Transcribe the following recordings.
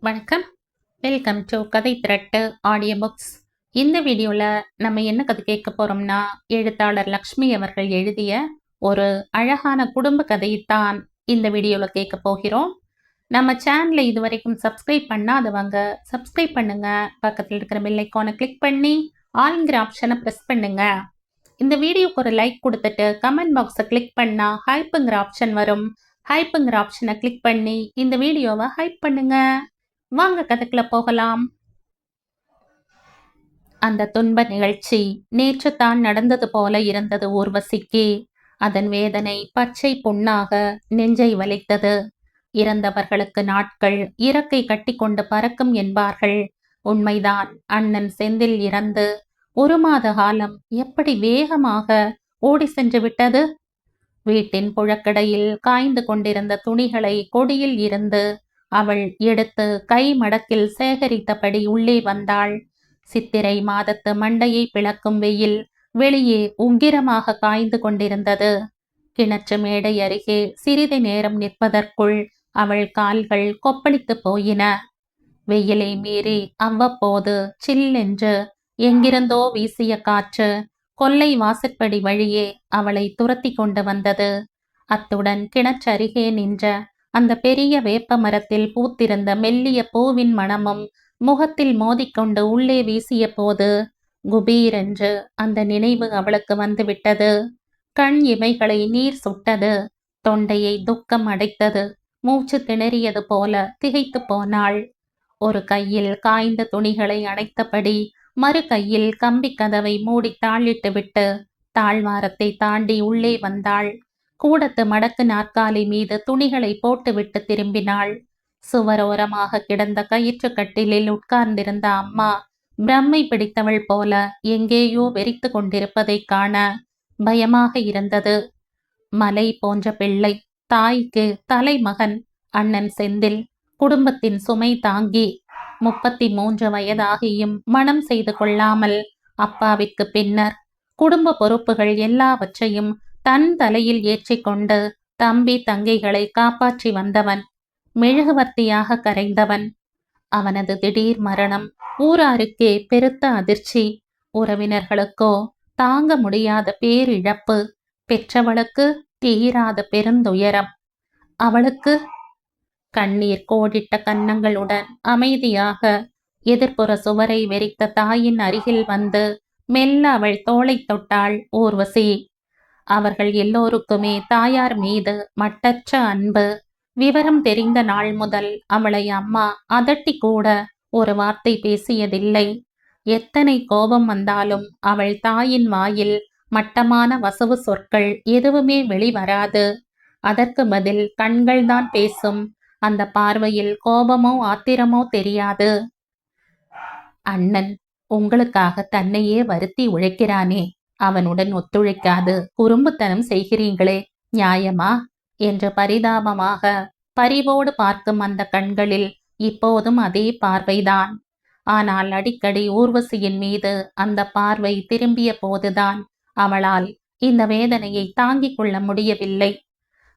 வணக்கம். Welcome to கதை திரட்டு audio books. இந்த வீடியோவில் நம்ம என்ன கதை கேட்க போகிறோம்னா, எழுத்தாளர் லக்ஷ்மி அவர்கள் எழுதிய ஒரு அழகான குடும்ப கதையைத்தான் இந்த வீடியோவில் கேட்க போகிறோம். நம்ம சேனலை இது வரைக்கும் சப்ஸ்கிரைப் பண்ணாதவங்க சப்ஸ்கிரைப் பண்ணுங்க. பக்கத்தில் இருக்கிற பெல் ஐக்கானை கிளிக் பண்ணி ஆல்ங்கிற ஆப்ஷனை ப்ரெஸ் பண்ணுங்க. இந்த வீடியோக்கு ஒரு லைக் கொடுத்துட்டு கமெண்ட் பாக்ஸை கிளிக் பண்ணால் ஹைப்புங்கிற ஆப்ஷன் வரும். ஹைப்புங்கிற ஆப்ஷனை கிளிக் பண்ணி இந்த வீடியோவை ஹைப் பண்ணுங்க. வாங்க கதைக்குள்ள போகலாம். அந்த துன்ப நிகழ்ச்சி நேற்று தான் நடந்தது போல இருந்தது ஊர்வசிக்கு. அதன் வேதனை பச்சை புண்ணாக நெஞ்சை வலித்தது. இறந்தவர்களுக்கு நாட்கள் இறக்கை கட்டி கொண்டு பறக்கும் என்பார்கள். உண்மைதான். அண்ணன் செந்தில் இறந்து 1 மாத காலம் எப்படி வேகமாக ஓடி சென்று விட்டது. வீட்டின் புழக்கடையில் காய்ந்து கொண்டிருந்த துணிகளை கொடியில் இருந்து அவள் எடுத்து கை மடக்கில் சேகரித்தபடி உள்ளே வந்தாள். சித்திரை மாதத்து மண்டையை பிளக்கும் வெயில் வெளியே உக்கிரமாக காய்ந்து கொண்டிருந்தது. கிணற்று மேடை அருகே சிறிது நேரம் நிற்பதற்குள் அவள் கால்கள் கொப்பளித்து போயின. வெயிலை மீறி அவ்வப்போது சில்லென்று எங்கிருந்தோ வீசிய காற்று கொல்லை வாசற்படி வழியே அவளை துரத்தி கொண்டு வந்தது. அத்துடன் கிணற்றருகே நின்ற அந்த பெரிய வேப்ப மரத்தில் பூத்திருந்த மெல்லிய பூவின் மணமும் முகத்தில் மோதிக்கொண்டு உள்ளே வீசிய போது குபீரென்று அந்த நினைவு அவளுக்கு வந்துவிட்டது. கண் இமைகளை நீர் சுட்டது. தொண்டையை துக்கம் அடைத்தது. மூச்சு திணறியது போல திகைத்து போனாள். ஒரு கையில் காய்ந்த துணிகளை அணைத்தபடி மறு கையில் கம்பி கதவை மூடி தாளிட்டு விட்டு தாழ்வாரத்தை தாண்டி உள்ளே வந்தாள். கூடத்து மடக்கு நாற்காலி மீது துணிகளை போட்டுவிட்டு திரும்பினாள். சுவரோரமாக கிடந்த கயிற்று கட்டிலில் உட்கார்ந்திருந்த அம்மா பிரம்மை பிடித்தவள் போல எங்கேயோ வெறித்து கொண்டிருப்பதை காண பயமாக இருந்தது. மலை போன்ற பிள்ளை, தாய்க்கு தலைமகன் அண்ணன் செந்தில், குடும்பத்தின் சுமை தாங்கி 33 வயதாகியும் மனம் செய்து கொள்ளாமல் அப்பாவிற்கு பின்னர் குடும்ப பொறுப்புகள் எல்லாவற்றையும் தன் தலையில் ஏற்றிக்கொண்டு தம்பி தங்கைகளை காப்பாற்றி வந்தவன், மெழுகுவர்த்தியாக கரைந்தவன். அவனது திடீர் மரணம் ஊராருக்கே பெருத்த அதிர்ச்சி. உறவினர்களுக்கோ தாங்க முடியாத பேரிழப்பு. பெற்றவளுக்கு தீராத பெருந்துயரம். அவளுக்கு கண்ணீர் கோடிட்ட கன்னங்களுடன் அமைதியாக எதிர்ப்புற சுவரை வெறித்த தாயின் அருகில் வந்து மெல்ல அவள் தோளை தொட்டாள் ஊர்வசி. அவர்கள் எல்லோருக்குமே தாயார் மீது மட்டற்ற அன்பு. விவரம் தெரிந்த நாள் முதல் அவளை அம்மா அதட்டி கூட ஒரு வார்த்தை பேசியதில்லை. எத்தனை கோபம் வந்தாலும் அவள் தாயின் வாயில் மட்டமான வசவு சொற்கள் எதுவுமே வெளிவராது. அதற்கு பதில் கண்கள்தான் பேசும். அந்த பார்வையில் கோபமோ ஆத்திரமோ தெரியாது. அண்ணன் உங்களுக்காக தன்னையே வருத்தி உழைக்கிறானே, அவனுடன் ஒத்துழைக்காது குறும்புத்தனம் செய்கிறீங்களே, நியாயமா என்று பரிதாபமாக பரிவோடு பார்க்கும் அந்த கண்களில் இப்போதும் அதே பார்வைதான். ஆனால் அடிக்கடி ஊர்வசியின் மீது அந்த பார்வை திரும்பிய போதுதான் அவளால் இந்த வேதனையை தாங்கிக் கொள்ள முடியவில்லை.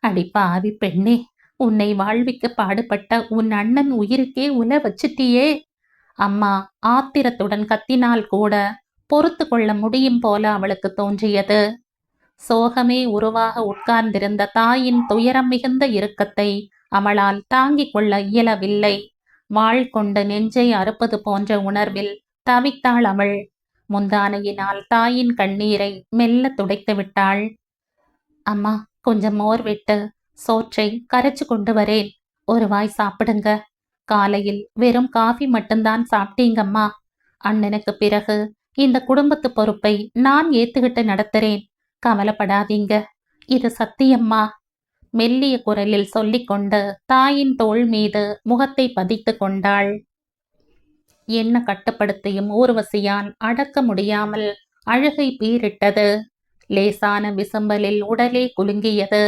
அடிப்பாவி பெண்ணே, உன்னை வாழ்விக்க பாடுபட்ட உன் அண்ணன் உயிருக்கே உல வச்சிட்டியே. அம்மா ஆத்திரத்துடன் கத்தினால் கூட பொறுத்து கொள்ள முடியும் போல அவளுக்கு தோன்றியது. சோகமே உருவாக உட்கார்ந்திருந்த தாயின் துயரம் மிகுந்த இறுக்கத்தை அவளால் தாங்கிக் கொள்ள இயலவில்லை. வாழ் கொண்டு நெஞ்சை அறுப்பது போன்ற உணர்வில் தவித்தாள் அவள். முந்தானையினால் தாயின் கண்ணீரை மெல்ல துடைத்து விட்டாள். அம்மா, கொஞ்சம் மோர் விட்டு சோற்றை கரைச்சு கொண்டு வரேன், ஒரு வாய் சாப்பிடுங்க. காலையில் வெறும் காஃபி மட்டும்தான் சாப்பிட்டீங்கம்மா. அண்ணனுக்கு பிறகு இந்த குடும்பத்து பொறுப்பை நான் ஏத்துக்கிட்டு நடத்துறேன், கவலைப்படாதீங்க, இது சத்தியம்மா. மெல்லிய குரலில் சொல்லிக்கொண்டு தாயின் தோள் மீது முகத்தை பதித்து கொண்டாள். என்ன கட்டுப்படுத்தியும் ஊர்வசியால் அடக்க முடியாமல் அழுகை பீரிட்டது. லேசான விசம்பலில் உடலே குலுங்கியது.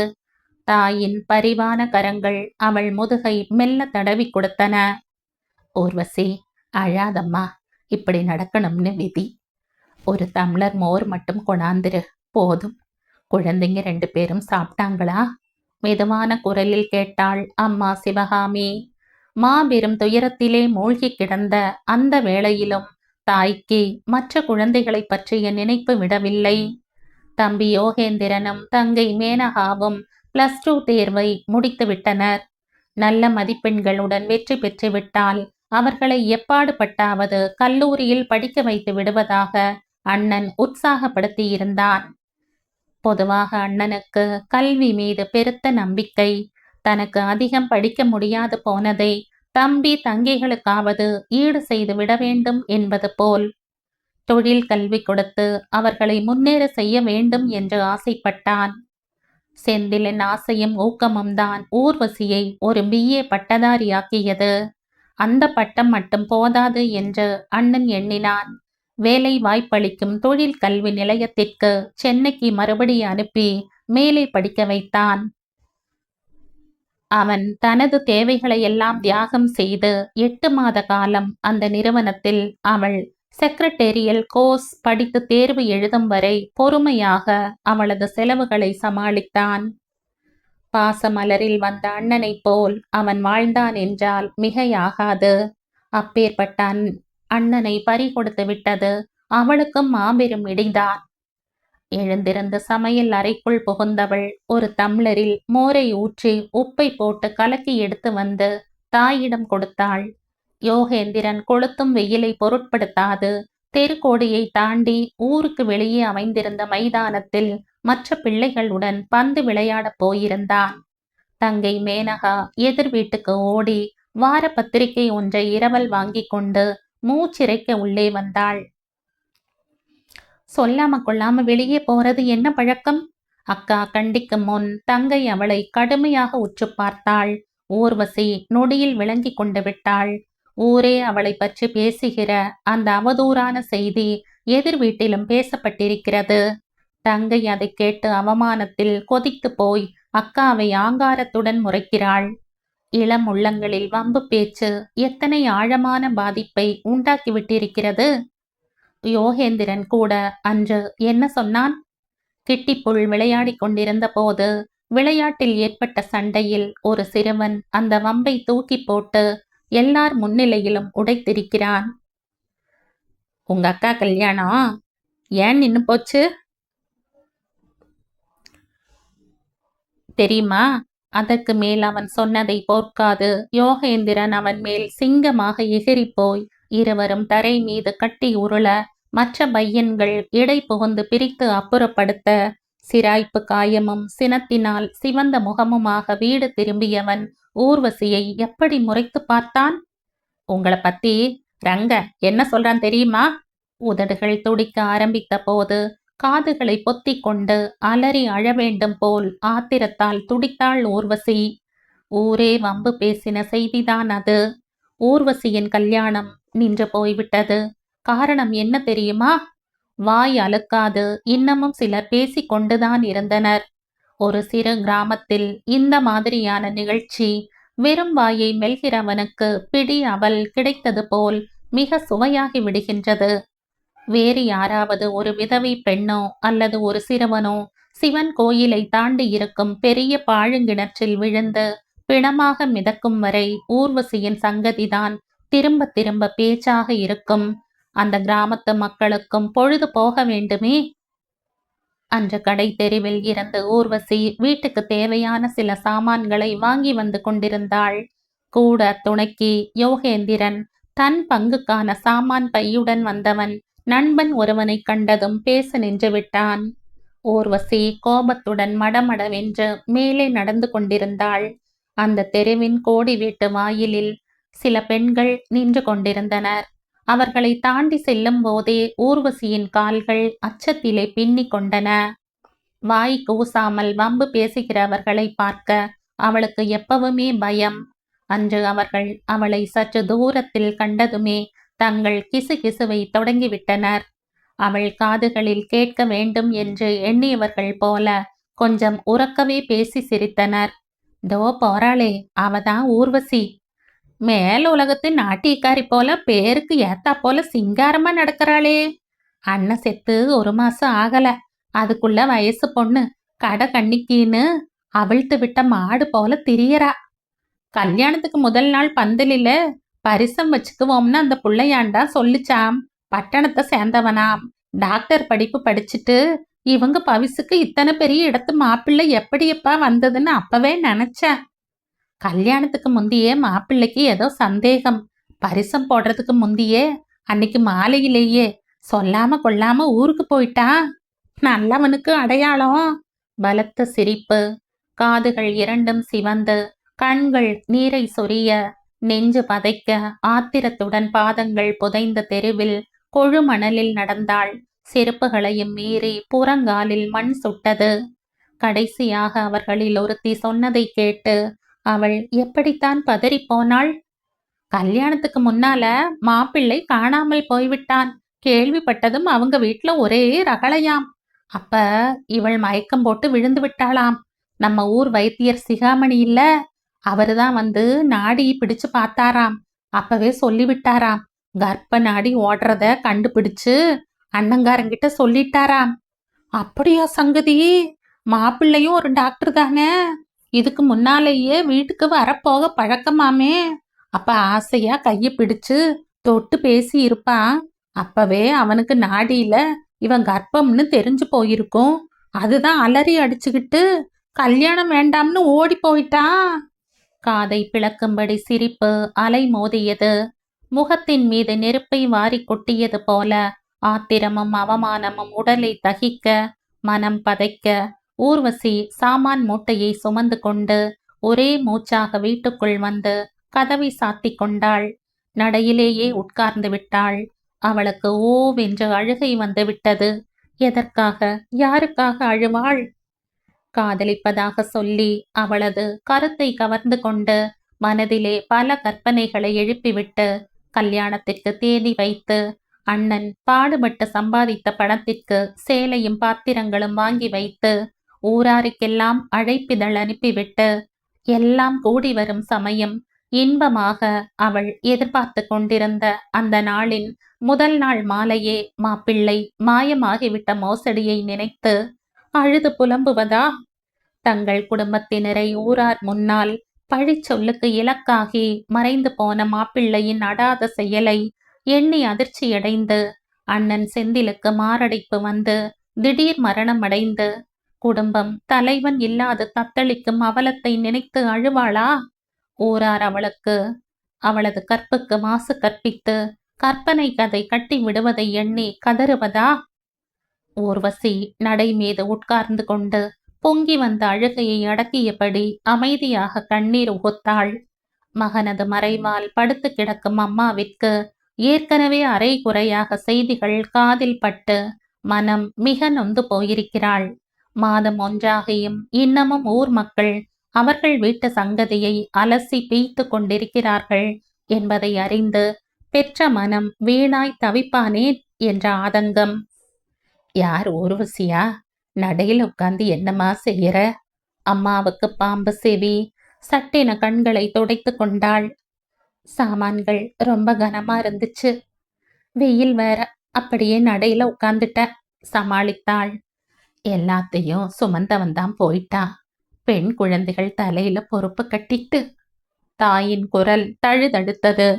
தாயின் பரிவான கரங்கள் அவள் முதுகை மெல்ல தடவி கொடுத்தன. ஊர்வசி, அழாதம்மா, இப்படி நடக்கணும்னு விதி. ஒரு டம்ளர் மோர் மட்டும் கொண்டாந்துரு, போதும். குழந்தைங்க 2 பேரும் சாப்பிட்டாங்களா? மெதுவான குரலில் கேட்டாள் அம்மா சிவகாமி. மாபெரும் துயரத்திலே மூழ்கி கிடந்த அந்த வேளையிலும் தாய்க்கு மற்ற குழந்தைகளைப் பற்றிய நினைப்பு விடவில்லை. தம்பி யோகேந்திரனும் தங்கை மேனகாவும் +2 தேர்வை முடித்து விட்டனர். நல்ல மதிப்பெண்களுடன் வெற்றி பெற்றுவிட்டால் அவர்களை எப்பாடுபட்டாவது கல்லூரியில் படிக்க வைத்து விடுவதாக அண்ணன் உற்சாகப்படுத்தியிருந்தான். பொதுவாக அண்ணனுக்கு கல்வி மீது பெருத்த நம்பிக்கை. தனக்கு அதிகம் படிக்க முடியாது போனதை தம்பி தங்கைகளுக்காவது ஈடு செய்து விட வேண்டும் என்பது போல் தொழில் கல்வி கொடுத்து அவர்களை முன்னேற செய்ய வேண்டும் என்று ஆசைப்பட்டான். செந்திலின் ஆசையும் ஊக்கமும் தான் ஊர்வசியை ஒரு BA பட்டதாரியாக்கியது. அந்த பட்டம் மட்டும் போதாது என்று அண்ணன் எண்ணினான். வேலை வாய்ப்பளிக்கும் தொழில் கல்வி நிலையத்திற்கு சென்னைக்கு மறுபடி அனுப்பி மேலே படிக்க வைத்தான். அவன் தனது தேவைகளை எல்லாம் தியாகம் செய்து 8 மாத காலம் அந்த நிறுவனத்தில் அவள் செக்ரட்டேரியல் கோர்ஸ் படித்து தேர்வு எழுதும் வரை பொறுமையாக அவளது செலவுகளை சமாளித்தான். பாசமலரில் வந்த அண்ணனைப் போல் அவன் வாழ்ந்தான் என்றால் மிகையாகாது. அப்பேற்பட்ட அண்ணனை பறிகொடுத்து விட்டது அவளுக்கும் மாபெரும் இடிதான். எழுந்திருந்த சமையல் அறைக்குள் புகுந்தவள் ஒரு டம்ளரில் மோரை ஊற்றி உப்பை போட்டு கலக்கி எடுத்து வந்து தாயிடம் கொடுத்தாள். யோகேந்திரன் கொளுத்தும் வெயிலை பொருட்படுத்தாது தெருக்கோடியை தாண்டி ஊருக்கு வெளியே அமைந்திருந்த மைதானத்தில் மற்ற பிள்ளைகளுடன் பந்து விளையாடப் போயிருந்தான். தங்கை மேனகா எதிர் வீட்டுக்கு ஓடி வார பத்திரிகை ஒன்றை இரவல் வாங்கி கொண்டு மூச்சிறைக்க உள்ளே வந்தாள். சொல்லாம கொள்ளாம வெளியே போறது என்ன பழக்கம்? அக்கா கண்டிக்கும் முன் தங்கை அவளை கடுமையாக உற்று பார்த்தாள். ஊர்வசி நொடியில் விளங்கி கொண்டு விட்டாள். ஊரே அவளை பற்றி பேசுகிற அந்த அவதூறான செய்தி எதிர் வீட்டிலும் பேசப்பட்டிருக்கிறது. தங்கை அதை கேட்டு அவமானத்தில் கொதித்து போய் அக்காவை ஆங்காரத்துடன் முறைக்கிறாள். இளம் உள்ளங்களில் வம்பு பேச்சு எத்தனை ஆழமான பாதிப்பை உண்டாக்கிவிட்டிருக்கிறது. யோகேந்திரன் கூட அன்று என்ன சொன்னான்? கிட்டிப்புள் விளையாடி கொண்டிருந்த போது விளையாட்டில் ஏற்பட்ட சண்டையில் ஒரு சிறுவன் அந்த வம்பை தூக்கி போட்டு எல்லார் முன்னிலையிலும் உடைத்திருக்கிறான். உங்க அக்கா கல்யாணம் ஏன் நின்னு போச்சு தெரியுமா? அதற்கு மேல் அவன் சொன்னதை போர்க்காது யோகேந்திரன் அவன் மேல் சிங்கமாக எகிரிப்போய் இருவரும் தரை மீது கட்டி உருள மற்ற பையன்கள் இடை புகுந்து பிரித்து அப்புறப்படுத்த சிராய்ப்பு காயமும் சினத்தினால் சிவந்த முகமுமாக வீடு திரும்பியவன் ஊர்வசியை எப்படி முறைத்து பார்த்தான்? உங்களை பத்தி ரங்க என்ன சொல்றான் தெரியுமா? உதடுகள் துடிக்க ஆரம்பித்த போது காதுகளை பொத்தி கொண்டு அலறி அழ வேண்டும் போல் ஆத்திரத்தால் துடித்தாள் ஊர்வசி. ஊரே வம்பு பேசின செய்திதான் அது. ஊர்வசியின் கல்யாணம் நின்று போய்விட்டது. காரணம் என்ன தெரியுமா? வாய் அழுக்காது இன்னமும் சிலர் பேசிக்கொண்டுதான் இருந்தனர். ஒரு சிறு கிராமத்தில் இந்த மாதிரியான நிகழ்ச்சி வெறும் வாயை மெல்கிறவனுக்கு பிடி அவல் கிடைத்தது போல் மிக சுவையாகி விடுகின்றது. வேறு யாராவது ஒரு விதவை பெண்ணோ அல்லது ஒரு சிறுவனோ சிவன் கோயிலை தாண்டி இருக்கும் பெரிய பாழுங்கிணற்றில் விழுந்து பிணமாக மிதக்கும் வரை ஊர்வசியின் சங்கதிதான் திரும்ப திரும்ப பேச்சாக இருக்கும். அந்த கிராமத்து மக்களுக்கும் பொழுது போக வேண்டுமே. அன்று கடை தெருவில் இருந்து ஊர்வசி வீட்டுக்கு தேவையான சில சாமான்களை வாங்கி வந்து கொண்டிருந்தாள். கூட துணைக்கு யோகேந்திரன். தன் பங்குக்கான சாமான் பையுடன் வந்தவன் நண்பன் ஒருவனை கண்டதும் பேச நின்று விட்டான். ஊர்வசி கோபத்துடன் மடமடவென்று மேலே நடந்து கொண்டிருந்தாள். அந்த தெருவின் கோடி வீட்டு வாயிலில் சில பெண்கள் நின்று கொண்டிருந்தனர். அவர்களை தாண்டி செல்லும் போதே ஊர்வசியின் கால்கள் அச்சத்திலே பின்னி கொண்டன. வாய் கூசாமல் வம்பு பேசுகிறவர்களை பார்க்க அவளுக்கு எப்பவுமே பயம். அன்று அவர்கள் அவளை சற்று தூரத்தில் கண்டதுமே தங்கள் கிசுகிசுவை தொடங்கிவிட்டனர். அவள் காதுகளில் கேட்க வேண்டும் என்று எண்ணியவர்கள் போல கொஞ்சம் உறக்கவே பேசி சிரித்தனர். தோ போறாளே, அவதான் ஊர்வசி. மேல் உலகத்து நாட்டியக்காரி போல பேருக்கு ஏத்தா போல சிங்காரமா நடக்கிறாளே. அண்ணன் செத்து 1 மாசம் ஆகல, அதுக்குள்ள வயசு பொண்ணு கடை கண்ணிக்கின்னு அவிழ்த்து விட்ட மாடு போல திரியறா. கல்யாணத்துக்கு முதல் நாள் பந்தலில பரிசம் வச்சுக்குவோம்னு அந்த புள்ளையாண்டா சொல்லிச்சாம். பட்டணத்தை சேர்ந்தவனாம். டாக்டர் படிப்பு படிச்சுட்டு இவங்க பவிசுக்கு இத்தனை பெரிய இடத்து மாப்பிள்ளை எப்படியப்பா வந்ததுன்னு அப்பவே நினைச்சேன். கல்யாணத்துக்கு முந்தியே மாப்பிள்ளைக்கு ஏதோ சந்தேகம். பரிசம் போடுறதுக்கு முந்தியே அன்னைக்கு மாலையிலேயே சொல்லாம கொள்ளாம ஊருக்கு போயிட்டான். நல்லவனுக்கு அடையாளம். பலத்த சிரிப்பு. காதுகள் இரண்டும் சிவந்து கண்கள் நீரை சொரிய நெஞ்சு பதைக்க ஆத்திரத்துடன் பாதங்கள் புதைந்த தெருவில் கொழுமணலில் நடந்தாள். செருப்புகளையும் மீறி புறங்காலில் மண் சுட்டது. கடைசியாக அவர்களில் ஒருத்தி சொன்னதை கேட்டு அவள் எப்படித்தான் பதறிப்போனாள். கல்யாணத்துக்கு முன்னால மாப்பிள்ளை காணாமல் போய்விட்டான். கேள்விப்பட்டதும் அவங்க வீட்டுல ஒரே ரகளையாம். அப்ப இவள் மயக்கம் போட்டு விழுந்து விட்டாளாம். நம்ம ஊர் வைத்தியர் சிகாமணி இல்ல, அவருதான் வந்து நாடி பிடிச்சு பார்த்தாராம். அப்பவே சொல்லிவிட்டாராம். கர்ப்ப நாடி ஓடுறத கண்டுபிடிச்சு அண்ணங்காரங்கிட்ட சொல்லிட்டாராம். அப்படியா சங்கதி? மாப்பிள்ளையும் ஒரு டாக்டர் தானே? இதுக்கு முன்னாலேயே வீட்டுக்கு வரப்போக பழக்கமாமே. அப்ப ஆசையா கைய பிடிச்சு தொட்டு பேசி இருப்பான். அப்பவே அவனுக்கு நாடியில இவன் கர்ப்பம்னு தெரிஞ்சு போயிருக்கும். அதுதான் அலறி அடிச்சுக்கிட்டு கல்யாணம் வேண்டாம்னு ஓடி போயிட்டான். காதை பிளக்கும்படி சிரிப்பு அலை மோதியது. முகத்தின் மீது நெருப்பை வாரி கொட்டியது போல ஆத்திரமும் அவமானமும் உடலை தகிக்க மனம் பதைக்க ஊர்வசி சாமான் மூட்டையை சுமந்து கொண்டு ஒரே மூச்சாக வீட்டுக்குள் வந்து கதவை சாத்தி கொண்டாள். நடையிலேயே உட்கார்ந்து விட்டாள். அவளுக்கு ஓவென்று அழுகை வந்து விட்டது. எதற்காக, யாருக்காக அழுவாள்? காதலிப்பதாக சொல்லி அவளது கருத்தை கவர்ந்து கொண்டு மனதிலே பல கற்பனைகளை எழுப்பிவிட்டு கல்யாணத்திற்கு தேதி வைத்து அண்ணன் பாடுபட்டு சம்பாதித்த பணத்திற்கு சேலையும் பாத்திரங்களும் வாங்கி வைத்து ஊராருக்கெல்லாம் அழைப்பிதழ் அனுப்பிவிட்டு எல்லாம் கூடி வரும் சமயம் இன்பமாக அவள் எதிர்பார்த்து கொண்டிருந்த அந்த நாளின் முதல் நாள் மாலையே மாப்பிள்ளை மாயமாகிவிட்ட மோசடியை நினைத்து அழுது புலம்புவதா? தங்கள் குடும்பத்தினரை ஊரார் முன்னால் பழிச்சொல்லுக்கு இலக்காகி மறைந்து போன மாப்பிள்ளையின் அடாத செயலை எண்ணி அதிர்ச்சியடைந்து அண்ணன் செந்திலுக்கு மாரடைப்பு வந்து திடீர் மரணம் அடைந்து குடும்பம் தலைவன் இல்லாது தத்தளிக்கும் அவலத்தை நினைத்து அழுவாளா? ஊரார் அவளுக்கு அவளது கற்புக்கு மாசு கற்பித்து கற்பனை கதை கட்டி விடுவதை எண்ணி கதறுவதா? ஊர்வசி நடை மீது உட்கார்ந்து கொண்டு பொங்கி வந்த அழுகையை அடக்கியபடி அமைதியாக கண்ணீர் உகுத்தாள். மகனது மறைவால் படுத்து கிடக்கும் அம்மாவிற்கு ஏற்கனவே அரை குறையாக செய்திகள் காதில் பட்டு மனம் மிக நொந்து போயிருக்கிறாள். மாதம் ஒன்றாகியும் இன்னமும் ஊர் மக்கள் அவர்கள் வீட்டு சங்கதியை அலசி பீய்த்து கொண்டிருக்கிறார்கள் என்பதை அறிந்து பெற்ற மனம் வீணாய் தவிப்பானேன் என்ற ஆதங்கம். யார் ஊர்வசியா? நடையில் உட்கார்ந்து என்னமா செய்யற? அம்மாவுக்கு பாம்பு செவி. சட்டென கண்களை துடைத்து கொண்டாள். சாமான்கள் ரொம்ப கனமா இருந்துச்சு. வெயில் வேற, அப்படியே நடையில உட்கார்ந்துட்ட, சமாளித்தாள். எல்லாத்தையும் சுமந்தவன் தான் போயிட்டான். பெண் குழந்தைகள் தலையில பொறுப்பு கட்டிட்டு. தாயின் குரல் தழுதழுத்தது.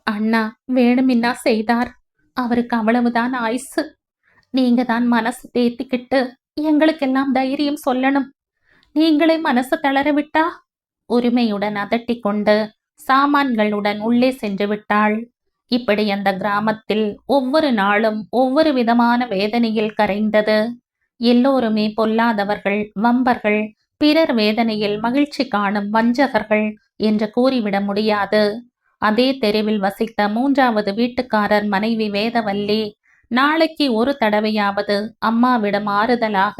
அண்ணா வேணுமின்னா செய்தார். அவருக்கு அவ்வளவுதான் ஆயுசு. நீங்க தான் மனசு தேத்திக்கிட்டு எங்களுக்கெல்லாம் தைரியம் சொல்லணும். நீங்களே மனசு தளர விட்டா? உரிமையுடன் அதட்டி கொண்டு சாமான்களுடன் உள்ளே சென்று விட்டாள். இப்படி அந்த கிராமத்தில் ஒவ்வொரு நாளும் ஒவ்வொரு விதமான வேதனையில் கரைந்தது. எல்லோருமே பொல்லாதவர்கள், வம்பர்கள், பிறர் வேதனையில் மகிழ்ச்சி காணும் வஞ்சகர்கள் என்று கூறிவிட முடியாது. அதே தெருவில் வசித்த மூன்றாவது வீட்டுக்காரர் மனைவி வேதவல்லி நாளைக்கு ஒரு தடவையாவது அம்மாவிடம் ஆறுதலாக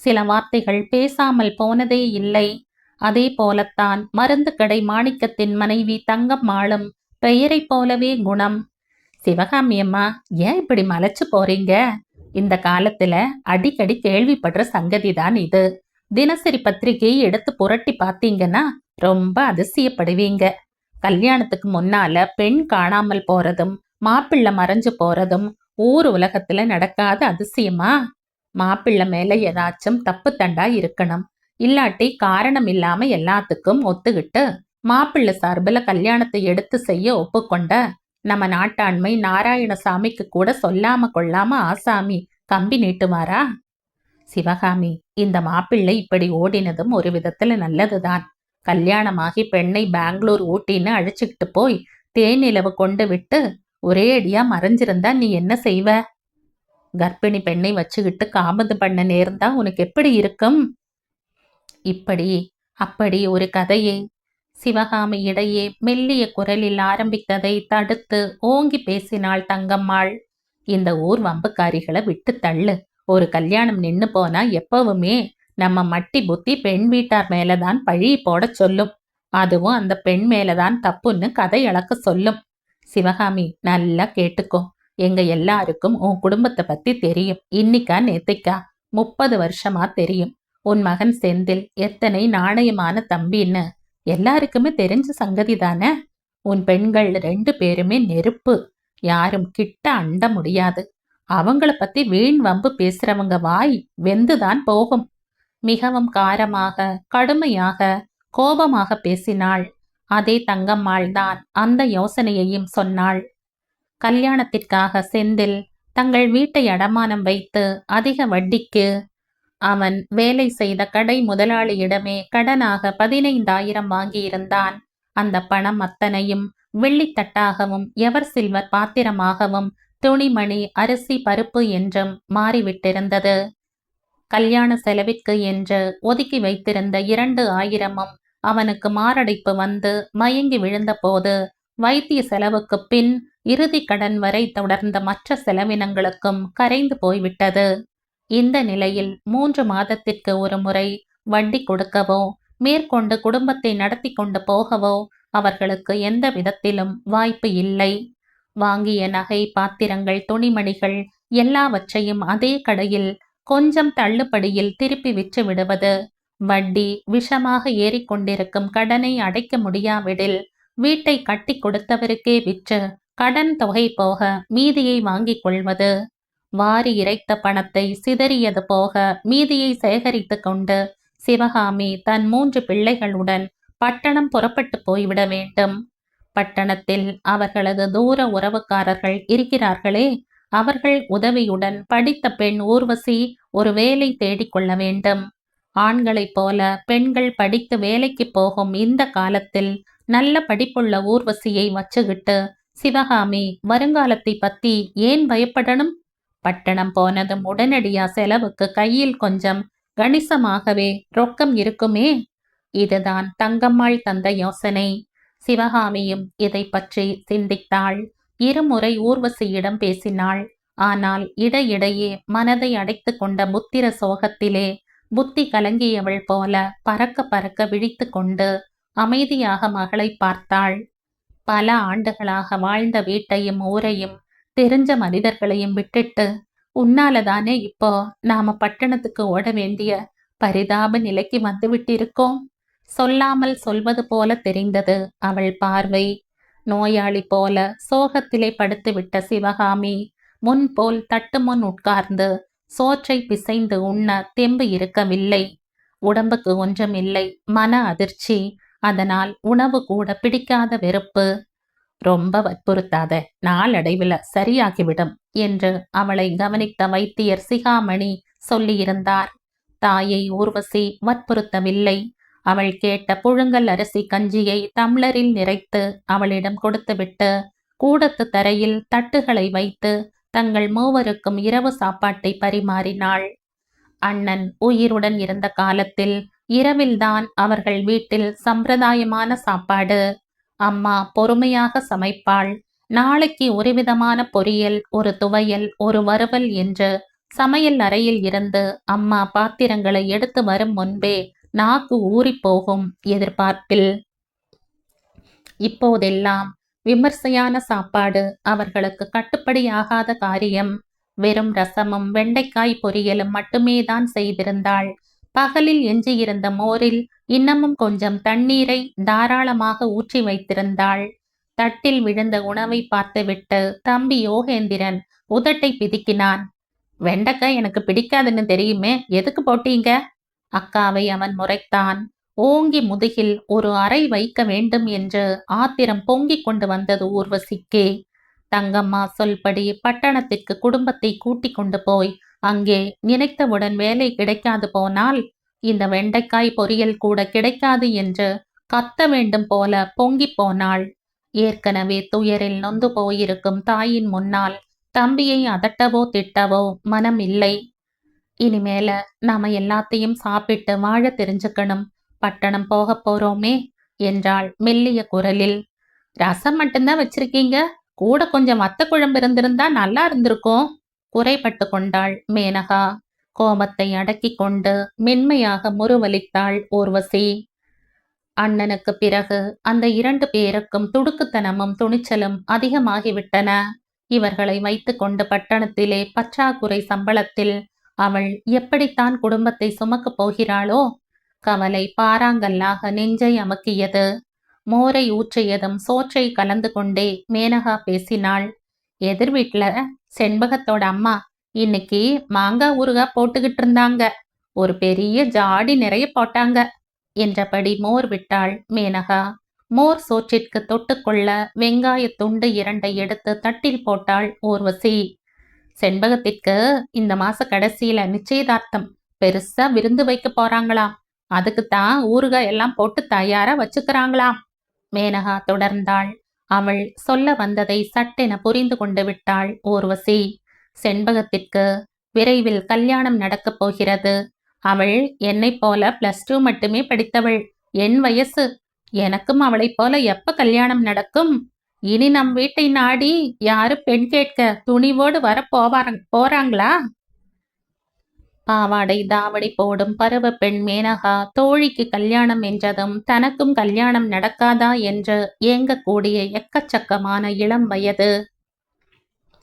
சில வார்த்தைகள் பேசாமல் போனதே இல்லை. அதே போலத்தான் மருந்து கடை மாணிக்கத்தின் மனைவி தங்கம்மாளும் பெயரை போலவே குணம். சிவகாமி அம்மா, ஏன் இப்படி மலைச்சு போறீங்க? இந்த காலத்துல அடிக்கடி கேள்விப்படுற சங்கதிதான் இது. தினசரி பத்திரிகையை எடுத்து புரட்டி பார்த்தீங்கன்னா ரொம்ப அதிசயப்படுவீங்க. கல்யாணத்துக்கு முன்னால பெண் காணாமல் போறதும் மாப்பிள்ளை மறைஞ்சு போறதும் ஊர் உலகத்துல நடக்காத அதிசயமா? மாப்பிள்ளை மேல ஏதாச்சும் தப்பு தண்டா இருக்கணும். இல்லாட்டி காரணம் இல்லாம எல்லாத்துக்கும் ஒத்துக்கிட்டு மாப்பிள்ளை சார்பில் கல்யாணத்தை எடுத்து செய்ய ஒப்புக்கொண்ட நம்ம நாட்டாண்மை நாராயணசாமிக்கு கூட சொல்லாம கொள்ளாம ஆசாமி கம்பி நீட்டுவாரா? சிவகாமி, இந்த மாப்பிள்ளை இப்படி ஓடினதும் ஒரு விதத்துல நல்லதுதான். கல்யாணமாகி பெண்ணை பெங்களூர் ஊட்டின்னு அழைச்சுக்கிட்டு போய் தேனிலவு கொண்டு விட்டு ஒரே அடியா மறைஞ்சிருந்தா நீ என்ன செய்வ? கர்ப்பிணி பெண்ணை வச்சுக்கிட்டு காமது பண்ண நேர்ந்தா உனக்கு எப்படி இருக்கும்? இப்படி அப்படி ஒரு கதையை சிவகாமி இடையே மெல்லிய குரலில் ஆரம்பித்ததை தடுத்து ஓங்கி பேசினாள் தங்கம்மாள். இந்த ஊர் வம்புக்காரிகளை விட்டு தள்ளு. ஒரு கல்யாணம் நின்னு போனா எப்பவுமே நம்ம மட்டி புத்தி பெண் வீட்டார் மேலதான் பழி போட சொல்லும். அதுவும் அந்த பெண் மேலதான் தப்புன்னு கதை அளக்க சொல்லும். சிவகாமி, நல்லா கேட்டுக்கோ. எங்க எல்லாருக்கும் உன் குடும்பத்தை பத்தி தெரியும். இன்னிக்கா நேத்திக்கா 30 வருஷமா தெரியும். உன் மகன் செந்தில் எத்தனை நாணயமான தம்பின்னு எல்லாருக்குமே தெரிஞ்ச சங்கதி தானே. உன் பெண்கள் 2 பேருமே நெருப்பு. யாரும் கிட்ட அண்ட முடியாது. அவங்கள பத்தி வீண் வம்பு பேசுறவங்க வாய் வெந்துதான் போகும். மிகவும் காரமாக, கடுமையாக, கோபமாக பேசினாள். அதே தங்கம்மாள் தான் அந்த யோசனையையும் சொன்னாள். கல்யாணத்திற்காக செந்தில் தங்கள் வீட்டை அடமானம் வைத்து அதிக வட்டிக்கு அவன் வேலை செய்த கடை முதலாளியிடமே கடனாக 15,000 வாங்கியிருந்தான். அந்த பணம் அத்தனையும் வெள்ளித்தட்டாகவும் எவர் சில்வர் பாத்திரமாகவும் துணிமணி, அரிசி, பருப்பு என்றும் மாறிவிட்டிருந்தது. கல்யாண செலவிற்கு என்று ஒதுக்கி வைத்திருந்த 2,000 அவனுக்கு மாரடைப்பு வந்து மயங்கி விழுந்தபோது வைத்திய செலவுக்கு பின் இறுதி கடன் வரை தொடர்ந்த மற்ற செலவினங்களுக்கும் கரைந்து போய்விட்டது. இந்த நிலையில் 3 மாதத்திற்கு ஒரு முறை வட்டி கொடுக்கவோ மேற்கொண்டு குடும்பத்தை நடத்தி கொண்டு போகவோ அவர்களுக்கு எந்த விதத்திலும் வாய்ப்பு இல்லை. வாங்கிய நகை, பாத்திரங்கள், துணிமணிகள் எல்லாவற்றையும் அதே கடையில் கொஞ்சம் தள்ளுபடியில் திருப்பி விற்று விடுவது. வட்டி விஷமாக ஏறிக்கொண்டிருக்கும் கடனை அடைக்க முடியாவிடில் வீட்டை கட்டி கொடுத்தவருக்கே விற்று கடன் தொகை போக மீதியை வாங்கிக் கொள்வது. வாரி இறைத்த பணத்தை சிதறியது போக மீதியை சேகரித்து கொண்டு சிவகாமி தன் 3 பிள்ளைகளுடன் பட்டணம் புறப்பட்டு போய்விட வேண்டும். பட்டணத்தில் அவர்களது தூர உறவுக்காரர்கள் இருக்கிறார்களே, அவர்கள் உதவியுடன் படித்த பெண் ஊர்வசி ஒரு வேலை தேடிக்கொள்ள வேண்டும். ஆண்களைப் போல பெண்கள் படித்து வேலைக்கு போகும் இந்த காலத்தில் நல்ல படிப்புள்ள ஊர்வசியை வச்சுக்கிட்டு சிவகாமி வருங்காலத்தை பத்தி ஏன் பயப்படணும்? பட்டணம் போனதும் உடனடியா செலவுக்கு கையில் கொஞ்சம் கணிசமாகவே ரொக்கம் இருக்குமே. இதுதான் தங்கம்மாள் தந்த யோசனை. சிவகாமியும் இதை பற்றி சிந்தித்தாள். இருமுறை ஊர்வசியிடம் பேசினாள். ஆனால் இடையிடையே மனதை அடைத்து கொண்ட புத்திர சோகத்திலே புத்தி கலங்கியவள் போல பறக்க பறக்க விழித்து கொண்டு அமைதியாக மகளை பார்த்தாள். பல ஆண்டுகளாக வாழ்ந்த வீட்டையும் ஊரையும் தெரிஞ்ச மனிதர்களையும் விட்டுட்டு உன்னாலதானே இப்போ நாம பட்டணத்துக்கு ஓட வேண்டிய பரிதாப நிலைக்கு வந்து விட்டிருக்கோம். சொல்லாமல் சொல்வது போல தெரிந்தது அவள் பார்வை. நோயாளி போல சோகத்திலே படுத்துவிட்ட சிவகாமி முன்போல் தட்டு முன் உட்கார்ந்து சோற்றை பிசைந்து உண்ண தெம்பு இருக்கவில்லை. உடம்புக்கு ஒன்றுமில்லை, மன அதிர்ச்சி. அதனால் உணவு கூட பிடிக்காத வெறுப்பு. ரொம்ப வற்புறுத்தாத, நாளடைவில் சரியாகிவிடும் என்று அவளை கவனித்த வைத்தியர் சிகாமணி சொல்லியிருந்தார். தாயை ஊர்வசி வற்புறுத்தவில்லை. அவள் கேட்ட புழுங்கல் அரிசி கஞ்சியை டம்ளரில் நிறைத்து அவளிடம் கொடுத்துவிட்டு கூடத்து தரையில் தட்டுகளை வைத்து தங்கள் மூவருக்கும் இரவு சாப்பாட்டை பரிமாறினாள். அண்ணன் உயிருடன் இருந்த காலத்தில் இரவில்தான் அவர்கள் வீட்டில் சம்பிரதாயமான சாப்பாடு. அம்மா பொறுமையாக சமைப்பாள். நாளைக்கு ஒரு விதமான பொரியல், ஒரு துவையல், ஒரு வறுவல் என்று சமையல் அறையில் இருந்து அம்மா பாத்திரங்களை எடுத்து வரும் முன்பே நாக்கு ஊறிப்போகும் எதிர்பார்ப்பில். இப்போதெல்லாம் விமர்சையான சாப்பாடு அவர்களுக்கு கட்டுப்படியாகாத காரியம். வெறும் ரசமும் வெண்டைக்காய் பொரியலும் மட்டுமே தான் செய்திருந்தாள். பகலில் எஞ்சியிருந்த மோரில் இன்னமும் கொஞ்சம் தண்ணீரை தாராளமாக ஊற்றி வைத்திருந்தாள். தட்டில் விழுந்த உணவை பார்த்துவிட்டு தம்பி யோகேந்திரன் உதட்டை பிதுக்கினான். வெண்டைக்காய் எனக்கு பிடிக்காதுன்னு தெரியுமே, எதுக்கு போட்டீங்க? அக்காவை அவன் முறைத்தான். ஓங்கி முதுகில் ஒரு அறை வைக்க வேண்டும் என்று ஆத்திரம் பொங்கிக் கொண்டு வந்தது ஊர்வசிக்கே. தங்கம்மா சொல்படி பட்டணத்திற்கு குடும்பத்தை கூட்டிக் கொண்டு போய் அங்கே நினைத்தவுடன் வேலை கிடைக்காது போனால் இந்த வெண்டைக்காய் பொரியல் கூட கிடைக்காது என்று கத்த வேண்டும் போல பொங்கிப் போனாள். ஏற்கனவே துயரில் நொந்து போயிருக்கும் தாயின் முன்னால் தம்பியை அதட்டவோ திட்டவோ மனம் இல்லை. இனிமேல நாம எல்லாத்தையும் சாப்பிட்டு வாழ தெரிஞ்சுக்கணும். பட்டணம் போக போறோமே என்றாள் மெல்லிய குரலில். ரசம் மட்டும்தான் வச்சிருக்கீங்க, கூட கொஞ்சம் வத்த குழம்பு இருந்திருந்தா நல்லா இருந்திருக்கும் குறைபட்டு கொண்டாள் மேனகா. கோபத்தை அடக்கி கொண்டு மென்மையாக முறுவலித்தாள் ஊர்வசி. அண்ணனுக்கு பிறகு அந்த 2 பேருக்கும் துடுக்குத்தனமும் துணிச்சலும் அதிகமாகிவிட்டன. இவர்களை வைத்துக்கொண்டு பட்டணத்திலே பற்றாக்குறை சம்பளத்தில் அவள் எப்படித்தான் குடும்பத்தை சுமக்கப் போகிறாளோ? கவலை பாறாங்கல்லாக நெஞ்சை அமுக்கியது. மோரை ஊற்றியதும் சோற்றை கலந்து கொண்டே மேனகா பேசினாள். எதிர் வீட்டுல செண்பகத்தோட அம்மா இன்னைக்கு மாங்காய் ஊறுகாய் போட்டுக்கிட்டு இருந்தாங்க. ஒரு பெரிய ஜாடி நிறைய போட்டாங்க என்றபடி மோர் விட்டாள் மேனகா. மோர் சோற்றிற்கு தொட்டுக்கொள்ள வெங்காய துண்டு 2 எடுத்து தட்டில் போட்டாள் ஊர்வசி. செண்பகத்திற்கு இந்த மாச கடைசியில நிச்சயதார்த்தம், பெருசா விருந்து வைக்க போறாங்களாம். அதுக்குத்தான் ஊறுகாய் எல்லாம் போட்டு தயாரா வச்சுக்கிறாங்களாம் மேனகா தொடர்ந்தாள். அவள் சொல்ல வந்ததை சட்டென புரிந்து கொண்டு விட்டாள் ஊர்வசி. செண்பகத்திற்கு விரைவில் கல்யாணம் நடக்கப் போகிறது. அவள் என்னை போல +2 மட்டுமே படித்தவள். என் வயசு. எனக்கும் அவளைப் போல எப்ப கல்யாணம் நடக்கும்? இனி நம் வீட்டை நாடி யாரு பெண் கேட்க துணிவோடு வர போறாங்களா? பாவாடை தாவடி போடும் பருவ பெண் மேனகா தோழிக்கு கல்யாணம் என்றதும் தனக்கும் கல்யாணம் நடக்காதா என்று ஏங்கக்கூடிய எக்கச்சக்கமான இளம் வயது.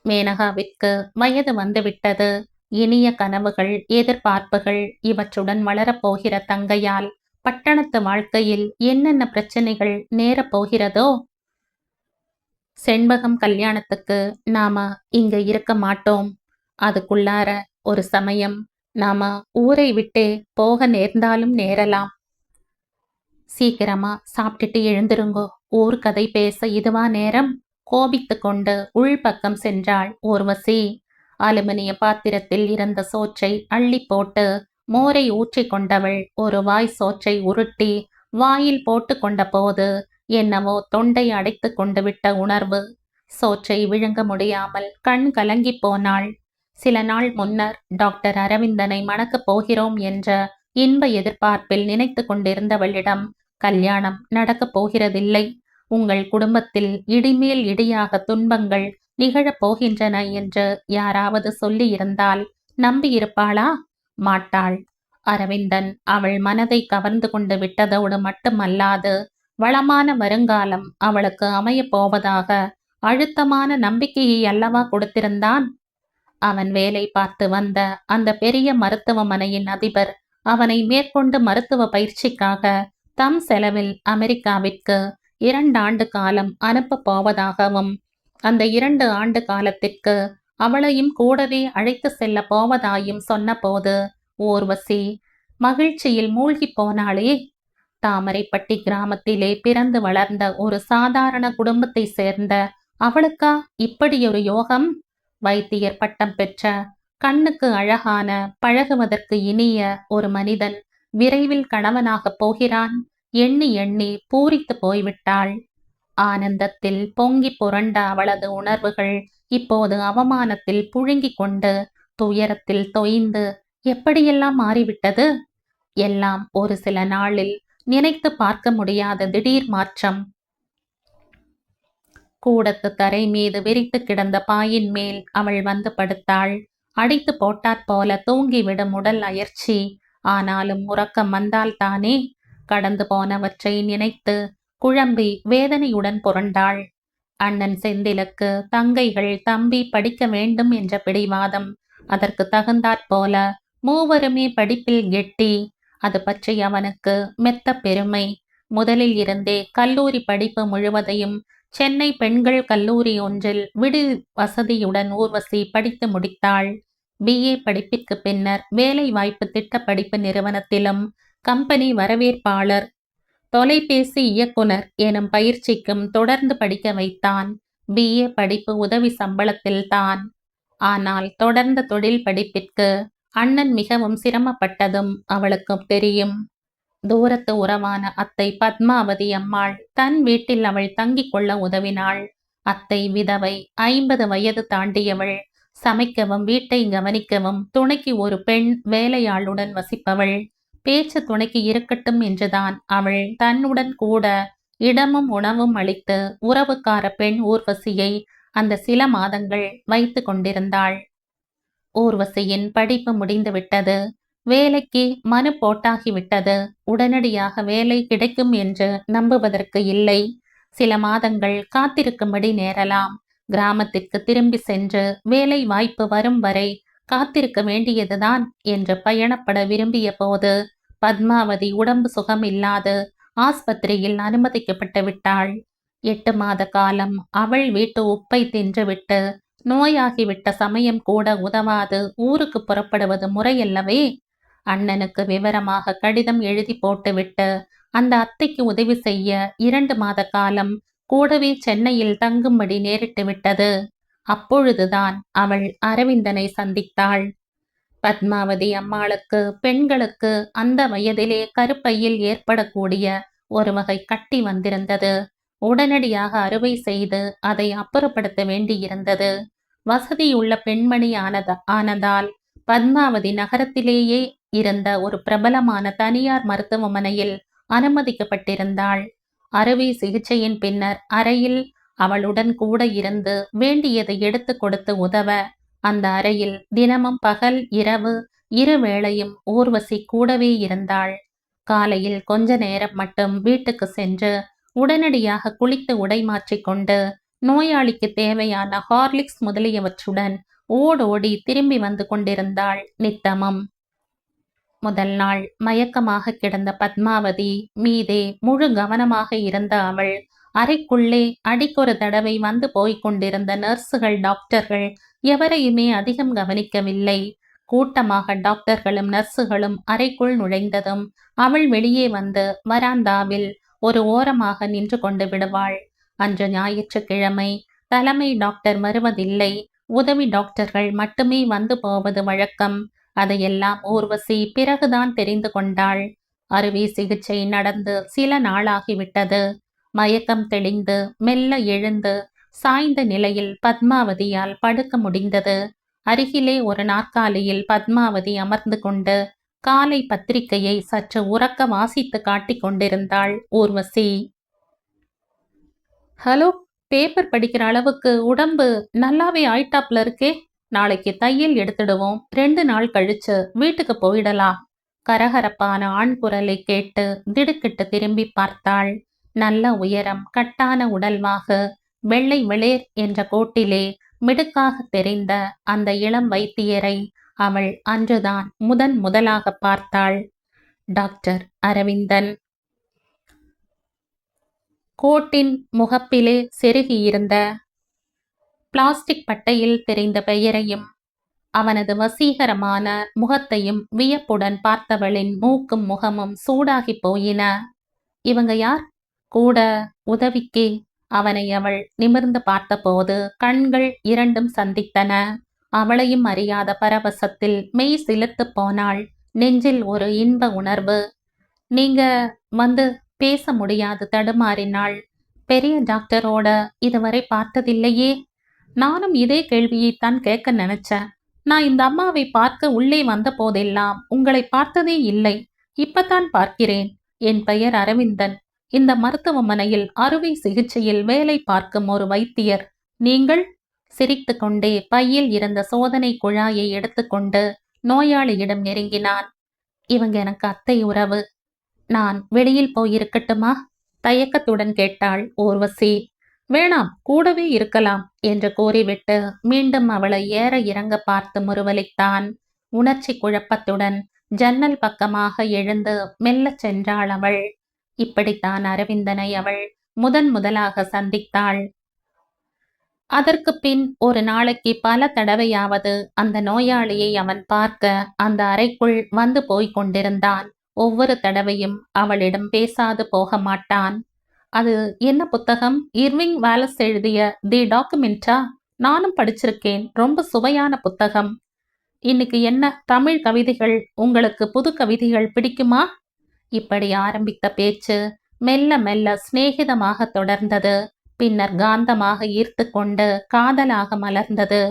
மேனகாவிற்கு வயது வந்துவிட்டது. இனிய கனவுகள், எதிர்பார்ப்புகள் இவற்றுடன் வளரப்போகிற தங்கையால் பட்டணத்து வாழ்க்கையில் என்னென்ன பிரச்சனைகள் நேரப்போகிறதோ? செண்பகம் கல்யாணத்துக்கு நாம இங்க இருக்க மாட்டோம். அதுக்குள்ளார ஒரு சமயம் நாம ஊரை விட்டே போக நேர்ந்தாலும் நேரலாம். சீக்கிரமா சாப்பிட்டுட்டு எழுந்திருங்கோ. ஊர் கதை பேச இதுவா நேரம்? கோபித்து கொண்டு உள்பக்கம் சென்றாள் ஊர்வசி. அலுமினிய பாத்திரத்தில் இருந்த சோற்றை அள்ளி போட்டு மோரை ஊற்றி கொண்டவள் ஒரு வாய் சோற்றை உருட்டி வாயில் போட்டு கொண்ட போது என்னவோ தொண்டை அடைத்து கொண்டு விட்ட உணர்வு. சோற்றை விழுங்க முடியாமல் கண் கலங்கி போனாள். சில நாள் முன்னர் டாக்டர் அரவிந்தனை மணக்கப் போகிறோம் என்ற இன்ப எதிர்பார்ப்பில் நினைத்து கொண்டிருந்தவளிடம் கல்யாணம் நடக்கப் போகிறதில்லை, உங்கள் குடும்பத்தில் இடிமேல் இடியாக துன்பங்கள் நிகழப் போகின்றன என்று யாராவது சொல்லி இருந்தால் நம்பியிருப்பாளா? மாட்டாள். அரவிந்தன் அவள் மனதை கவர்ந்து கொண்டு விட்டதோடு மட்டுமல்லாது வளமான வருங்காலம் அவளுக்கு அமையப் போவதாக அழுத்தமான நம்பிக்கையை அல்லவா கொடுத்திருந்தான். அவன் வேலை பார்த்து வந்த அந்த பெரிய மருத்துவமனையின் அதிபர் அவனை மேற்கொண்டு மருத்துவ பயிற்சிக்காக தம் செலவில் அமெரிக்காவிற்கு 2 ஆண்டு காலம் அனுப்பப் போவதாகவும் அந்த 2 ஆண்டு காலத்திற்கு அவளையும் கூடவே அழைத்து செல்ல போவதாயும் சொன்னபோது ஊர்வசி மகிழ்ச்சியில் மூழ்கி போனாளே. தாமரைப்பட்டி கிராமத்திலே பிறந்து வளர்ந்த ஒரு சாதாரண குடும்பத்தை சேர்ந்த அவளுக்கா இப்படியொரு யோகம்? வைத்தியர் பட்டம் பெற்ற கண்ணுக்கு அழகான பழகுவதற்கு இனிய ஒரு மனிதன் விரைவில் கணவனாகப் போகிறான். எண்ணி எண்ணி பூரித்து போய்விட்டாள். ஆனந்தத்தில் பொங்கி புரண்ட அவளது உணர்வுகள் இப்போது அவமானத்தில் புழுங்கிக் கொண்டு துயரத்தில் தொய்ந்து எப்படியெல்லாம் மாறிவிட்டது. எல்லாம் ஒரு சில நாளில் நினைத்து பார்க்க முடியாத திடீர் மாற்றம். கூடத்து தரை மீது விரித்து கிடந்த பாயின் மேல் அவள் வந்து படுத்தாள். அடித்து போட்டாற்போல தூங்கிவிடும் உடல் அயர்ச்சி. ஆனாலும் உறக்கம் வந்தால்தானே. கடந்து போனவற்றை நினைத்து குழம்பி வேதனையுடன் புரண்டாள். அண்ணன் செந்திலுக்கு தங்கைகள் தம்பி படிக்க வேண்டும் என்ற பிடிவாதம். அதற்கு தகுந்தாற்போல மூவருமே படிப்பில் கெட்டி. அது பற்றி அவனுக்கு மெத்த பெருமை. முதலில் இருந்தே கல்லூரி படிப்பு முழுவதையும் சென்னை பெண்கள் கல்லூரி ஒன்றில் விடு வசதியுடன் ஊர்வசி படித்து முடித்தாள். BA படிப்பிற்கு பின்னர் வேலை வாய்ப்பு திட்ட படிப்பு நிறுவனத்திலும் கம்பெனி வரவேற்பாளர், தொலைபேசி இயக்குனர் எனும் பயிற்சிக்கும் தொடர்ந்து படிக்க வைத்தான். BA படிப்பு உதவி சம்பளத்தில்தான். ஆனால் தொடர்ந்த தொழில் படிப்பிற்கு அண்ணன் மிகவும் சிரமப்பட்டதும் அவளுக்கும் தெரியும். தூரத்து உறவான அத்தை பத்மாவதி அம்மாள் தன் வீட்டில் அவள் தங்கிக் கொள்ள உதவினாள். அத்தை விதவை, 50 வயது தாண்டியவள். சமைக்கவும் வீட்டை கவனிக்கவும் துணைக்கு ஒரு பெண் வேலையாளுடன் வசிப்பவள். பேச்சு துணைக்கு இருக்கட்டும் என்றுதான் அவள் தன்னுடன் கூட இடமும் உணவும் அளித்து உறவுக்கார பெண் ஊர்வசியை அந்த சில மாதங்கள் வைத்து கொண்டிருந்தாள். ஊர்வசியின் படிப்பு முடிந்துவிட்டது. வேலைக்கு மனு போட்டாகிவிட்டது. உடனடியாக வேலை கிடைக்கும் என்று நம்புவதற்கு இல்லை. சில மாதங்கள் காத்திருக்கும்படி நேரலாம். கிராமத்திற்கு திரும்பி சென்று வேலை வாய்ப்பு வரும் வரை காத்திருக்க வேண்டியதுதான் என்று பயணப்பட விரும்பிய போது பத்மாவதி உடம்பு சுகமில்லாது ஆஸ்பத்திரியில் அனுமதிக்கப்பட்டு விட்டாள். 8 மாத காலம் அவள் வீட்டு உப்பை தின்றுவிட்டு நோயாகிவிட்ட சமயம் கூட உதவாது ஊருக்கு புறப்படுவது முறையல்லவே. அண்ணனுக்கு விவரமாக கடிதம் எழுதி போட்டுவிட்டு அந்த அத்தைக்கு உதவி செய்ய 2 மாத காலம் கூடவே சென்னையில் தங்கும்படி நேரிட்டு விட்டது. அப்பொழுதுதான் அவள் அரவிந்தனை சந்தித்தாள். பத்மாவதி அம்மாளுக்கு பெண்களுக்கு அந்த வயதிலே கருப்பையில் ஏற்படக்கூடிய ஒரு வகை கட்டி வந்திருந்தது. உடனடியாக அறுவை செய்து அதை அப்புறப்படுத்த வேண்டியிருந்தது. வசதியுள்ள பெண்மணி ஆனதால் பத்மாவதி நகரத்திலேயே இருந்த ஒரு பிரபலமான தனியார் மருத்துவமனையில் அனுமதிக்கப்பட்டிருந்தாள். அறுவை சிகிச்சையின் பின்னர் அறையில் அவளுடன் கூட இருந்து வேண்டியதை எடுத்து கொடுத்து உதவ அந்த அறையில் தினமும் பகல் இரவு இருவேளையும் ஊர்வசி கூடவே இருந்தாள். காலையில் கொஞ்ச நேரம் மட்டும் வீட்டுக்கு சென்று உடனடியாக குளித்து உடை மாற்றிக்கொண்டு நோயாளிக்கு தேவையான ஹார்லிக்ஸ் முதலியவற்றுடன் ஓடோடி திரும்பி வந்து கொண்டிருந்தாள் நித்தமும். முதல் நாள் மயக்கமாக கிடந்த பத்மாவதி மீதே முழு கவனமாக இருந்த அவள் அறைக்குள்ளே அடிக்கொரு தடவை வந்து போய்க் கொண்டிருந்த நர்ஸுகள் டாக்டர்கள் எவரையுமே அதிகம் கவனிக்கவில்லை. கூட்டமாக டாக்டர்களும் நர்ஸுகளும் அறைக்குள் நுழைந்ததும் அவள் வெளியே வந்து வராந்தாவில் ஒரு ஓரமாக நின்று கொண்டு விடுவாள். அன்று ஞாயிற்றுக்கிழமை. தலைமை டாக்டர் வருவதில்லை. உதவி டாக்டர்கள் மட்டுமே வந்து போவது வழக்கம். அதையெல்லாம் ஊர்வசி பிறகுதான் தெரிந்து கொண்டாள். அறுவை சிகிச்சை நடந்து சில நாளாகிவிட்டது. மயக்கம் தெளிந்து மெல்ல எழுந்து சாய்ந்த நிலையில் பத்மாவதியால் படுக்க முடிந்தது. அருகிலே ஒரு நாற்காலியில் பத்மாவதி அமர்ந்து கொண்டு காலை பத்திரிகையை சற்று உறக்க வாசித்து காட்டிக் கொண்டிருந்தாள் ஊர்வசி. ஹலோ, பேப்பர் படிக்கிற அளவுக்கு உடம்பு நல்லாவே ஆயிட்டாப்ல இருக்கே. நாளைக்கு தையல் எடுத்துடுவோம். 2 நாள் கழிச்சு வீட்டுக்கு போயிடலாம். கரகரப்பான ஆண் குரலை கேட்டு திடுக்கிட்டு திரும்பி பார்த்தாள். நல்ல உயரம், கட்டான உடல்வாக, வெள்ளை வெளிர் என்ற கோட்டிலே மிடுக்காக தெரிந்த அந்த இளம் வைத்தியரை அவள் அன்றுதான் முதலாக பார்த்தாள். டாக்டர் அரவிந்தன். கோட்டின் முகப்பிலே செருகியிருந்த பிளாஸ்டிக் பட்டையில் தெரிந்த பெயரையும் அவனது வசீகரமான முகத்தையும் வியப்புடன் பார்த்தவளின் மூக்கும் முகமும் சூடாகி போயின. இவங்க யார்? கூட உதவிக்கு அவனை அவள் நிமிர்ந்து பார்த்தபோது கண்கள் இரண்டும் சந்தித்தன. அவளையும் அறியாத பரவசத்தில் மெய் சிலிர்த்து போனாள். நெஞ்சில் ஒரு இன்ப உணர்வு. நீங்க வந்து பேச முடியாது தடுமாறினாள். பெரிய டாக்டரோட இதுவரை பார்த்ததில்லையே. நானும் இதே கேள்வியைத்தான் கேட்க நினைச்சேன். நான் இந்த அம்மாவை பார்க்க உள்ளே வந்த போதெல்லாம் உங்களை பார்த்ததே இல்லை. இப்பத்தான் பார்க்கிறேன். என் பெயர் அரவிந்தன். இந்த மருத்துவமனையில் அறுவை சிகிச்சையில் வேலை பார்க்கும் ஒரு வைத்தியர். நீங்கள்? சிரித்து கொண்டே பையில் இருந்த சோதனை குழாயை எடுத்துக்கொண்டு நோயாளியிடம் நெருங்கினான். இவங்க எனக்கு அத்தை உறவு. நான் வெளியில் போயிருக்கட்டுமா? தயக்கத்துடன் கேட்டாள் ஊர்வசி. வேணாம், கூடவே இருக்கலாம் என்று கூறிவிட்டு மீண்டும் அவளை ஏற இறங்க பார்த்து முறுவலித்தான். உணர்ச்சி குழப்பத்துடன் ஜன்னல் பக்கமாக எழுந்து மெல்லச் சென்றாள் அவள். இப்படித்தான் அரவிந்தனை அவள் முதலாக சந்தித்தாள். அதற்கு பின் ஒரு நாளைக்கு பல தடவையாவது அந்த நோயாளியை அவன் பார்க்க அந்த அறைக்குள் வந்து போய்க் கொண்டிருந்தான். ஒவ்வொரு தடவையும் அவளிடம் பேசாது போக மாட்டான். அது என்ன புத்தகம்? இர்விங் வாலஸ் எழுதிய தி டாக்குமெண்டா? நானும் படிச்சிருக்கேன். ரொம்ப சுவையான புத்தகம். இன்னைக்கு என்ன தமிழ் கவிதைகள்? உங்களுக்கு புது கவிதைகள் பிடிக்குமா? இப்படி ஆரம்பித்த பேச்சு மெல்ல மெல்ல சிநேகிதமாக தொடர்ந்தது. பின்னர் காந்தமாக ஈர்த்து கொண்டு காதலாக மலர்ந்தது.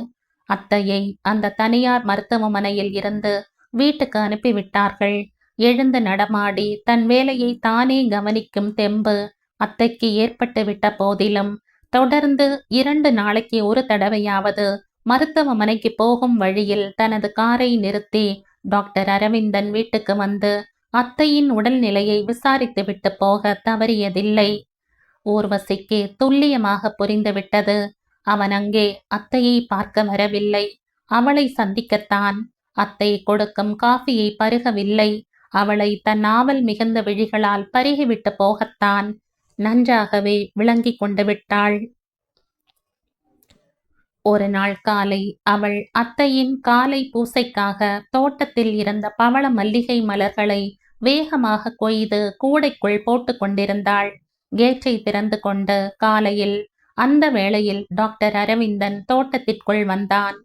அத்தையை அந்த தனியார் மருத்துவமனையில் இருந்து வீட்டுக்கு அனுப்பிவிட்டார்கள். எழுந்து நடமாடி தன் வேலையை தானே கவனிக்கும் தெம்பு அத்தைக்கு ஏற்பட்டு விட்ட போதிலும் தொடர்ந்து 2 நாளைக்கு ஒரு தடவையாவது மருத்துவமனைக்கு போகும் வழியில் தனது காரை நிறுத்தி டாக்டர் அரவிந்தன் வீட்டுக்கு வந்து அத்தையின் உடல்நிலையை விசாரித்துவிட்டு போக தவறியதில்லை. ஊர்வசிக்கு துல்லியமாக புரிந்துவிட்டது. அவன் அங்கே அத்தையை பார்க்க வரவில்லை, அவளை சந்திக்கத்தான். அத்தை கொடுக்கும் காஃபியை பருகவில்லை, அவளை தன் ஆவல் மிகுந்த விழிகளால் பருகிவிட்டு போகத்தான். நன்றாகவே விளங்கிக் கொண்டு விட்டாள். ஒரு நாள் காலை அவள் அத்தையின் காலை பூசைக்காக தோட்டத்தில் இருந்த பவள மல்லிகை மலர்களை வேகமாக கொய்து கூடைக்குள் போட்டு கொண்டிருந்தாள். கேட்டை திறந்து கொண்டு காலையில் அந்த வேளையில் டாக்டர் அரவிந்தன் தோட்டத்திற்குள் வந்தான்.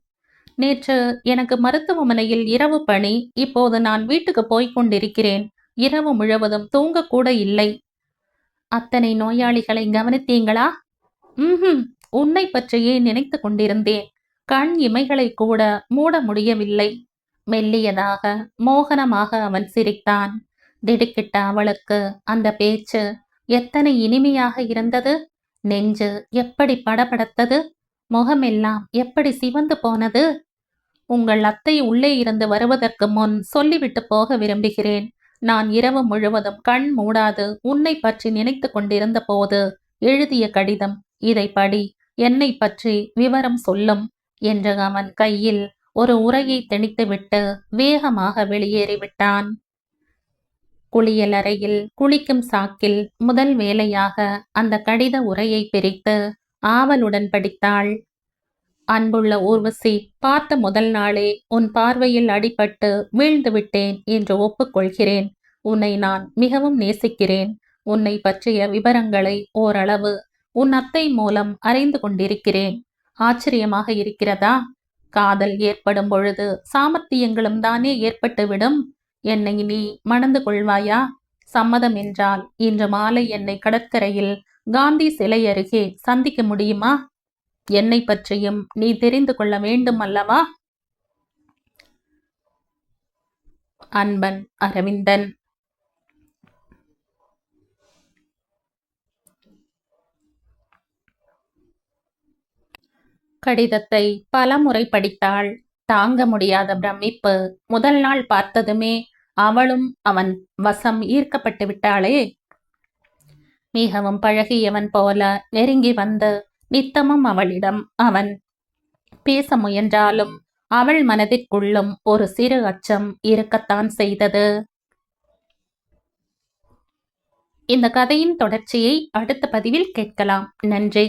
நேற்று எனக்கு மருத்துவமனையில் இரவு பணி. இப்போது நான் வீட்டுக்கு போய்க் கொண்டிருக்கிறேன். இரவு முழுவதும் தூங்கக்கூட இல்லை. அத்தனை நோயாளிகளை கவனித்தீங்களா? உன்னை பற்றியே நினைத்து கொண்டிருந்தேன். கண் இமைகளை கூட மூட முடியவில்லை. மெல்லியதாக மோகனமாக அவன் சிரித்தான். திடுக்கிட்ட அவளுக்கு அந்த பேச்சு எத்தனை இனிமையாக இருந்தது. நெஞ்சு எப்படி படபடத்தது. முகமெல்லாம் எப்படி சிவந்து போனது. உங்கள் அத்தை உள்ளே இருந்து வருவதற்கு முன் சொல்லிவிட்டு போக விரும்புகிறேன். நான் இரவு முழுவதும் கண் மூடாது உன்னை பற்றி நினைத்து கொண்டிருந்த போது எழுதிய கடிதம். இதை படி, என்னை பற்றி விவரம் சொல்லும் என்று அவன் கையில் ஒரு உரையை திணித்துவிட்டு வேகமாக வெளியேறிவிட்டான். குளியலறையில் குளிக்கும் சாக்கில் முதல் வேலையாக அந்த கடித உரையை பிரித்து ஆவலுடன் படித்தாள். அன்புள்ள ஊர்வசி, பார்த்த முதல் நாளே உன் பார்வையில் அடிபட்டு வீழ்ந்து விட்டேன் என்று ஒப்புக்கொள்கிறேன். உன்னை நான் மிகவும் நேசிக்கிறேன். உன்னை பற்றிய விவரங்களை ஓரளவு உன் அத்தை மூலம் அறிந்து கொண்டிருக்கிறேன். ஆச்சரியமாக இருக்கிறதா? காதல் ஏற்படும் பொழுது சாமர்த்தியங்களும் தானே ஏற்பட்டுவிடும். என்னை நீ மணந்து கொள்வாயா? சம்மதம் என்றால் இன்று மாலை என்னை கடற்கரையில் காந்தி சிலை அருகே சந்திக்க முடியுமா? என்னை பற்றியும் நீ தெரிந்து கொள்ள வேண்டும் அல்லவா? அன்பன், அரவிந்தன். கடிதத்தை பலமுறை படித்தாள். தாங்க முடியாத பிரமிப்பு. முதல் நாள் பார்த்ததுமே அவளும் அவன் வசம் ஈர்க்கப்பட்டு விட்டாளே. மிகவும் பழகியவன் போல நெருங்கி வந்து நித்தமும் அவளிடம் அவன் பேச முயன்றாலும் அவள் மனதிற்குள்ளும் ஒரு சிறு அச்சம் இருக்கத்தான் செய்தது. இந்த கதையின் தொடர்ச்சியை அடுத்த பதிவில் கேட்கலாம். நன்றி.